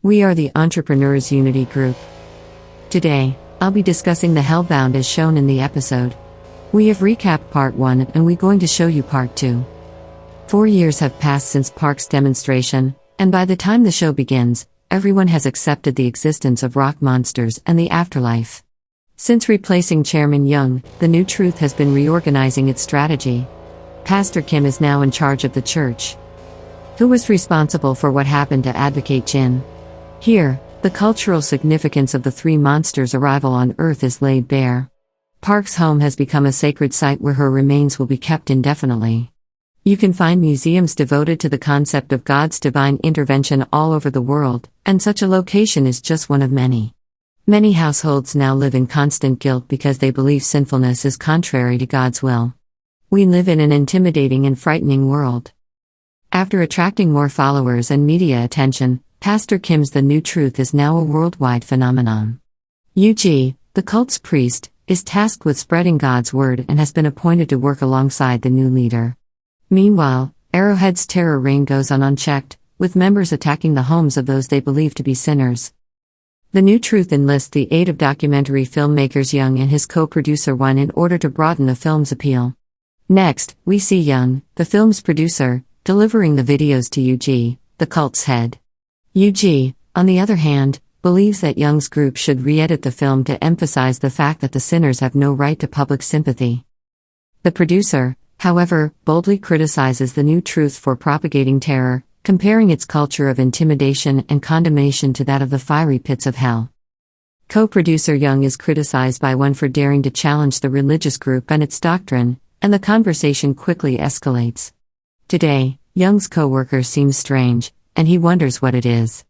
We are the Entrepreneurs Unity Group. Today, I'll be discussing the Hellbound as shown in the episode. We have recapped Part 1 and we're going to show you Part 2. 4 years have passed since Park's demonstration, and by the time the show begins, everyone has accepted the existence of rock monsters and the afterlife. Since replacing Chairman Young, the New Truth has been reorganizing its strategy. Pastor Kim is now in charge of the church. Who was responsible for what happened to Advocate Jin? Here, the cultural significance of the three monsters' arrival on Earth is laid bare. Park's home has become a sacred site where her remains will be kept indefinitely. You can find museums devoted to the concept of God's divine intervention all over the world, and such a location is just one of many. Many households now live in constant guilt because they believe sinfulness is contrary to God's will. We live in an intimidating and frightening world. After attracting more followers and media attention, Pastor Kim's The New Truth is now a worldwide phenomenon. Yu-ji, the cult's priest, is tasked with spreading God's word and has been appointed to work alongside the new leader. Meanwhile, Arrowhead's terror reign goes on unchecked, with members attacking the homes of those they believe to be sinners. The New Truth enlists the aid of documentary filmmakers Young and his co-producer Won in order to broaden the film's appeal. Next, we see Young, the film's producer, delivering the videos to Yu-ji, the cult's head. Yu-ji, on the other hand, believes that Young's group should re-edit the film to emphasize the fact that the sinners have no right to public sympathy. The producer, however, boldly criticizes The New Truth for propagating terror, comparing its culture of intimidation and condemnation to that of the fiery pits of hell. Co-producer Young is criticized by Won for daring to challenge the religious group and its doctrine, and the conversation quickly escalates. Today, Young's co-worker seems strange, and he wonders what it is.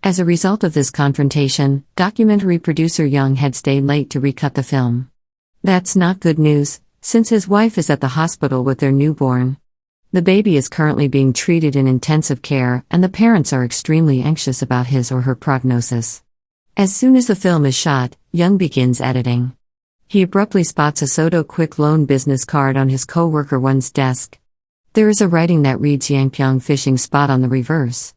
As a result of this confrontation, documentary producer Young had stayed late to recut the film. That's not good news, since his wife is at the hospital with their newborn. The baby is currently being treated in intensive care, and the parents are extremely anxious about his or her prognosis. As soon as the film is shot, Young begins editing. He abruptly spots a Soto Quick Loan business card on his co-worker Won's desk. There is a writing that reads Yangpyeong Fishing Spot on the reverse.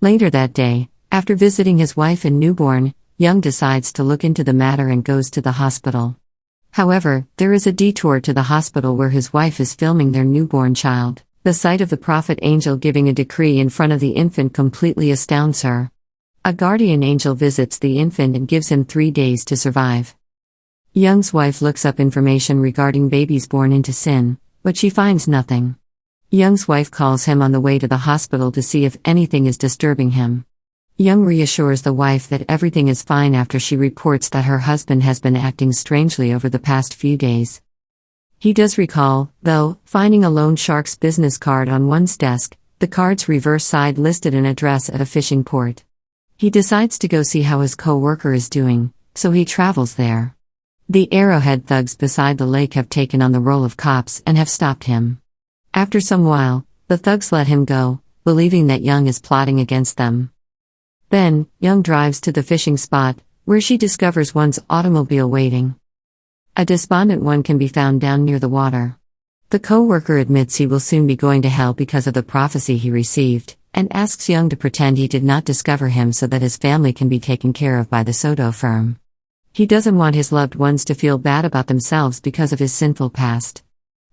Later that day, after visiting his wife and newborn, Young decides to look into the matter and goes to the hospital. However, there is a detour to the hospital where his wife is filming their newborn child. The sight of the prophet angel giving a decree in front of the infant completely astounds her. A guardian angel visits the infant and gives him 3 days to survive. Young's wife looks up information regarding babies born into sin, but she finds nothing. Young's wife calls him on the way to the hospital to see if anything is disturbing him. Young reassures the wife that everything is fine after she reports that her husband has been acting strangely over the past few days. He does recall, though, finding a loan shark's business card on Won's desk. The card's reverse side listed an address at a fishing port. He decides to go see how his co-worker is doing, so he travels there. The Arrowhead thugs beside the lake have taken on the role of cops and have stopped him. After some while, the thugs let him go, believing that Young is plotting against them. Then, Young drives to the fishing spot, where she discovers Won's automobile waiting. A despondent Won can be found down near the water. The co-worker admits he will soon be going to hell because of the prophecy he received, and asks Young to pretend he did not discover him so that his family can be taken care of by the Soto firm. He doesn't want his loved ones to feel bad about themselves because of his sinful past.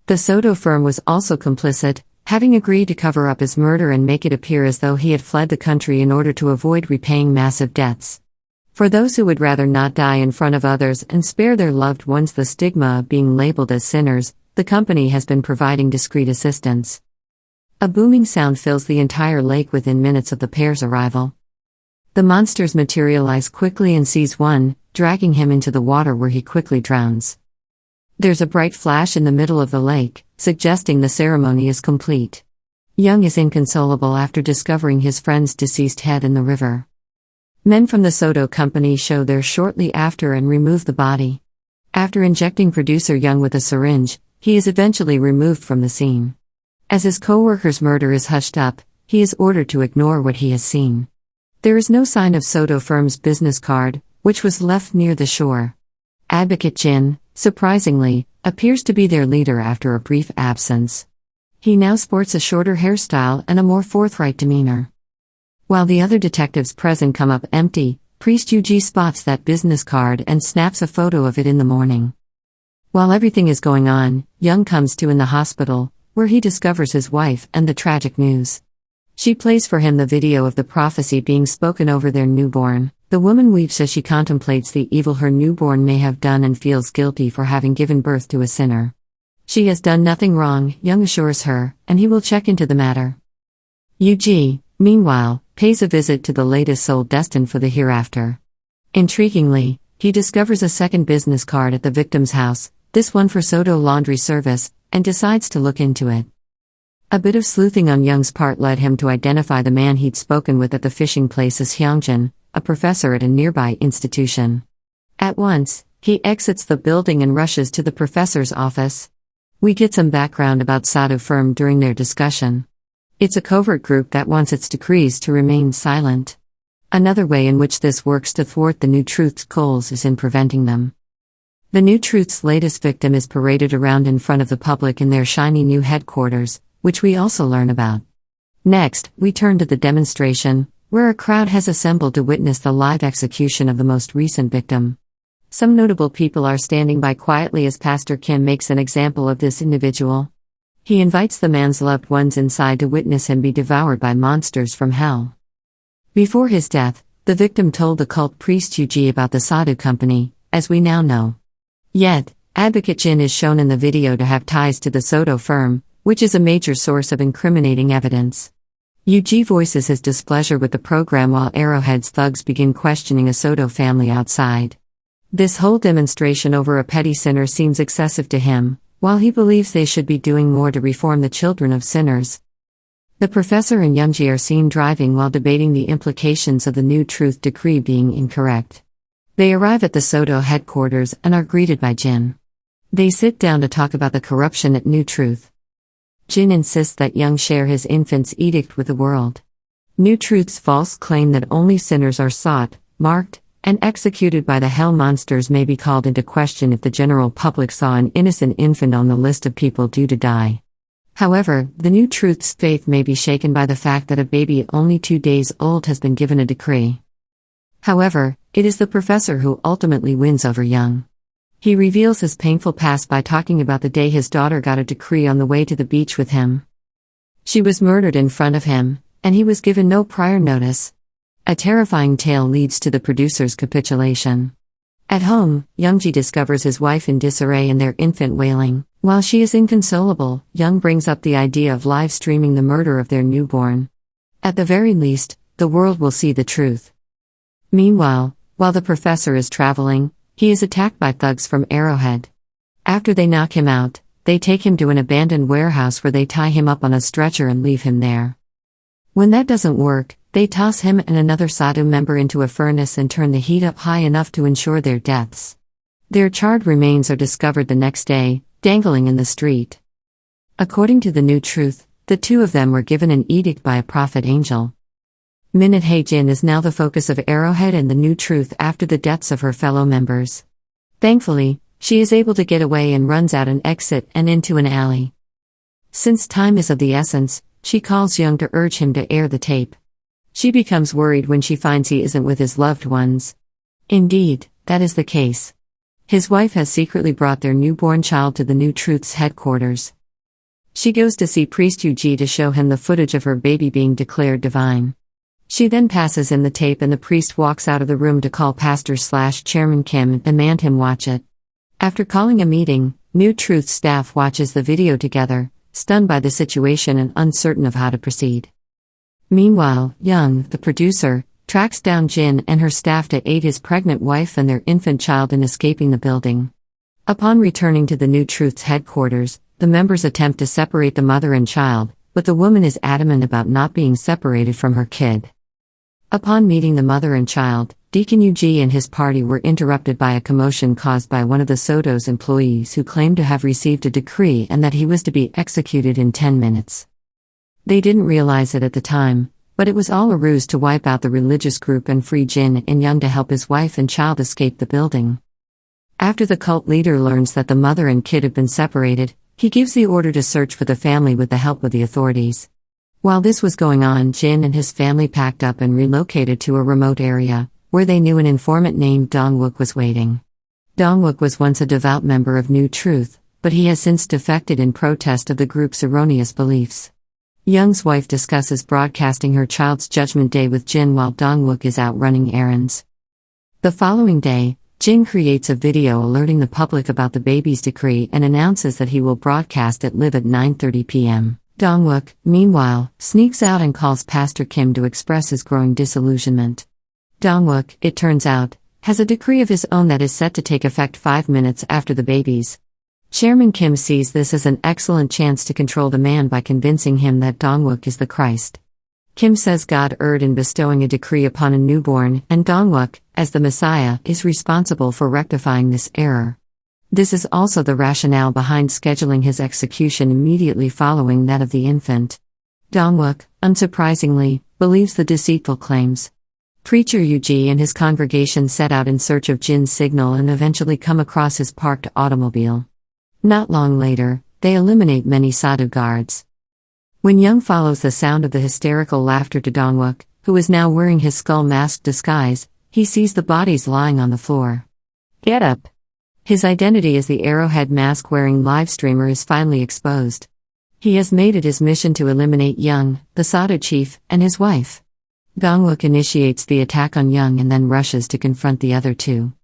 The Soto firm was also complicit, having agreed to cover up his murder and make it appear as though he had fled the country in order to avoid repaying massive debts. For those who would rather not die in front of others and spare their loved ones the stigma of being labeled as sinners, the company has been providing discreet assistance. A booming sound fills the entire lake within minutes of the pair's arrival. The monsters materialize quickly and seize Won, dragging him into the water where he quickly drowns. There's a bright flash in the middle of the lake, suggesting the ceremony is complete. Young is inconsolable after discovering his friend's deceased head in the river. Men from the Soto company show there shortly after and remove the body. After injecting producer Young with a syringe, he is eventually removed from the scene. As his co-worker's murder is hushed up, he is ordered to ignore what he has seen. There is no sign of Soto firm's business card, which was left near the shore. Advocate Jin, surprisingly, appears to be their leader after a brief absence. He now sports a shorter hairstyle and a more forthright demeanor. While the other detectives present come up empty, Priest Yuji spots that business card and snaps a photo of it in the morning. While everything is going on, Young comes to in the hospital, where he discovers his wife and the tragic news. She plays for him the video of the prophecy being spoken over their newborn. The woman weeps as she contemplates the evil her newborn may have done and feels guilty for having given birth to a sinner. She has done nothing wrong, Young assures her, and he will check into the matter. Yuji, meanwhile, pays a visit to the latest soul destined for the hereafter. Intriguingly, he discovers a second business card at the victim's house, this one for Soto laundry service, and decides to look into it. A bit of sleuthing on Young's part led him to identify the man he'd spoken with at the fishing place as Hyungjin, a professor at a nearby institution. At once, he exits the building and rushes to the professor's office. We get some background about Sado firm during their discussion. It's a covert group that wants its decrees to remain silent. Another way in which this works to thwart the New Truth's goals is in preventing them. The New Truth's latest victim is paraded around in front of the public in their shiny new headquarters, which we also learn about. Next, we turn to the demonstration, where a crowd has assembled to witness the live execution of the most recent victim. Some notable people are standing by quietly as Pastor Kim makes an example of this individual. He invites the man's loved ones inside to witness him be devoured by monsters from hell. Before his death, the victim told the cult priest Yuji about the Sadhu company, as we now know. Yet, Advocate Jin is shown in the video to have ties to the Soto firm, which is a major source of incriminating evidence. Yuji voices his displeasure with the program while Arrowhead's thugs begin questioning a Soto family outside. This whole demonstration over a petty sinner seems excessive to him, while he believes they should be doing more to reform the children of sinners. The professor and Youngji are seen driving while debating the implications of the New Truth decree being incorrect. They arrive at the Soto headquarters and are greeted by Jin. They sit down to talk about the corruption at New Truth. Jin insists that Young share his infant's edict with the world. New Truth's false claim that only sinners are sought, marked, and executed by the hell monsters may be called into question if the general public saw an innocent infant on the list of people due to die. However, the New Truth's faith may be shaken by the fact that a baby only 2 days old has been given a decree. However, it is the professor who ultimately wins over Young. He reveals his painful past by talking about the day his daughter got a decree on the way to the beach with him. She was murdered in front of him, and he was given no prior notice. A terrifying tale leads to the producer's capitulation. At home, Youngji discovers his wife in disarray and their infant wailing. While she is inconsolable, Young brings up the idea of live streaming the murder of their newborn. At the very least, the world will see the truth. Meanwhile, while the professor is traveling, he is attacked by thugs from Arrowhead. After they knock him out, they take him to an abandoned warehouse where they tie him up on a stretcher and leave him there. When that doesn't work, they toss him and another Sadhu member into a furnace and turn the heat up high enough to ensure their deaths. Their charred remains are discovered the next day, dangling in the street. According to the New Truth, the two of them were given an edict by a prophet angel. Minute Hae-jin is now the focus of Arrowhead and the New Truth after the deaths of her fellow members. Thankfully, she is able to get away and runs out an exit and into an alley. Since time is of the essence, she calls Young to urge him to air the tape. She becomes worried when she finds he isn't with his loved ones. Indeed, that is the case. His wife has secretly brought their newborn child to the New Truth's headquarters. She goes to see Priest Yuji to show him the footage of her baby being declared divine. She then passes him the tape and the priest walks out of the room to call Pastor/Chairman Kim and demand him watch it. After calling a meeting, New Truth staff watches the video together, stunned by the situation and uncertain of how to proceed. Meanwhile, Young, the producer, tracks down Jin and her staff to aid his pregnant wife and their infant child in escaping the building. Upon returning to the New Truth's headquarters, the members attempt to separate the mother and child, but the woman is adamant about not being separated from her kid. Upon meeting the mother and child, Deacon Yuji and his party were interrupted by a commotion caused by one of the Soto's employees who claimed to have received a decree and that he was to be executed in 10 minutes. They didn't realize it at the time, but it was all a ruse to wipe out the religious group and free Jin and Young to help his wife and child escape the building. After the cult leader learns that the mother and kid have been separated, he gives the order to search for the family with the help of the authorities. While this was going on, Jin and his family packed up and relocated to a remote area, where they knew an informant named Dongwook was waiting. Dongwook was once a devout member of New Truth, but he has since defected in protest of the group's erroneous beliefs. Young's wife discusses broadcasting her child's judgment day with Jin while Dongwook is out running errands. The following day, Jin creates a video alerting the public about the baby's decree and announces that he will broadcast it live at 9:30 p.m. Dongwook, meanwhile, sneaks out and calls Pastor Kim to express his growing disillusionment. Dongwook, it turns out, has a decree of his own that is set to take effect 5 minutes after the baby's. Chairman Kim sees this as an excellent chance to control the man by convincing him that Dongwook is the Christ. Kim says God erred in bestowing a decree upon a newborn, and Dongwook, as the Messiah, is responsible for rectifying this error. This is also the rationale behind scheduling his execution immediately following that of the infant. Dongwook, unsurprisingly, believes the deceitful claims. Preacher Yuji and his congregation set out in search of Jin's signal and eventually come across his parked automobile. Not long later, they eliminate many Sadhu guards. When Young follows the sound of the hysterical laughter to Dongwook, who is now wearing his skull mask disguise, he sees the bodies lying on the floor. Get up! His identity as the arrowhead mask-wearing live streamer is finally exposed. He has made it his mission to eliminate Young, the Sadhu chief, and his wife. Dongwook initiates the attack on Young and then rushes to confront the other two.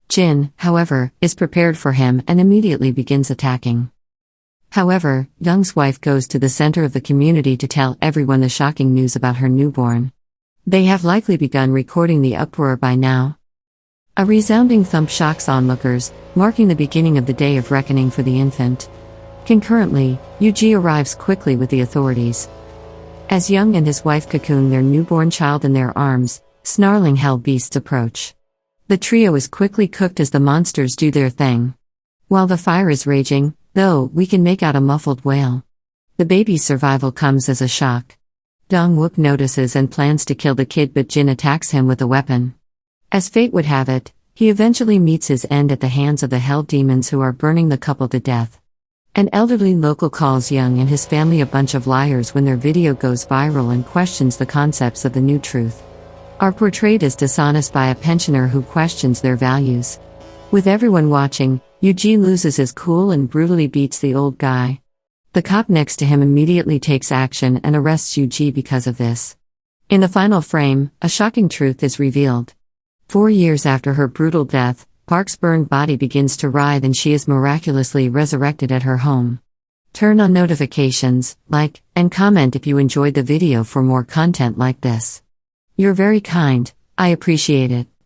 Jin, however, is prepared for him and immediately begins attacking. However, Young's wife goes to the center of the community to tell everyone the shocking news about her newborn. They have likely begun recording the uproar by now. A resounding thump shocks onlookers, marking the beginning of the day of reckoning for the infant. Concurrently, Yuji arrives quickly with the authorities. As Young and his wife cocoon their newborn child in their arms, snarling hell beasts approach. The trio is quickly cooked as the monsters do their thing. While the fire is raging, though, we can make out a muffled wail. The baby's survival comes as a shock. Dongwook notices and plans to kill the kid, but Jin attacks him with a weapon. As fate would have it, he eventually meets his end at the hands of the hell demons who are burning the couple to death. An elderly local calls Young and his family a bunch of liars when their video goes viral and questions the concepts of the new truth. Are portrayed as dishonest by a pensioner who questions their values. With everyone watching, Yuji loses his cool and brutally beats the old guy. The cop next to him immediately takes action and arrests Yuji because of this. In the final frame, a shocking truth is revealed. 4 years after her brutal death, Park's burned body begins to writhe and she is miraculously resurrected at her home. Turn on notifications, like, and comment if you enjoyed the video for more content like this. You're very kind, I appreciate it.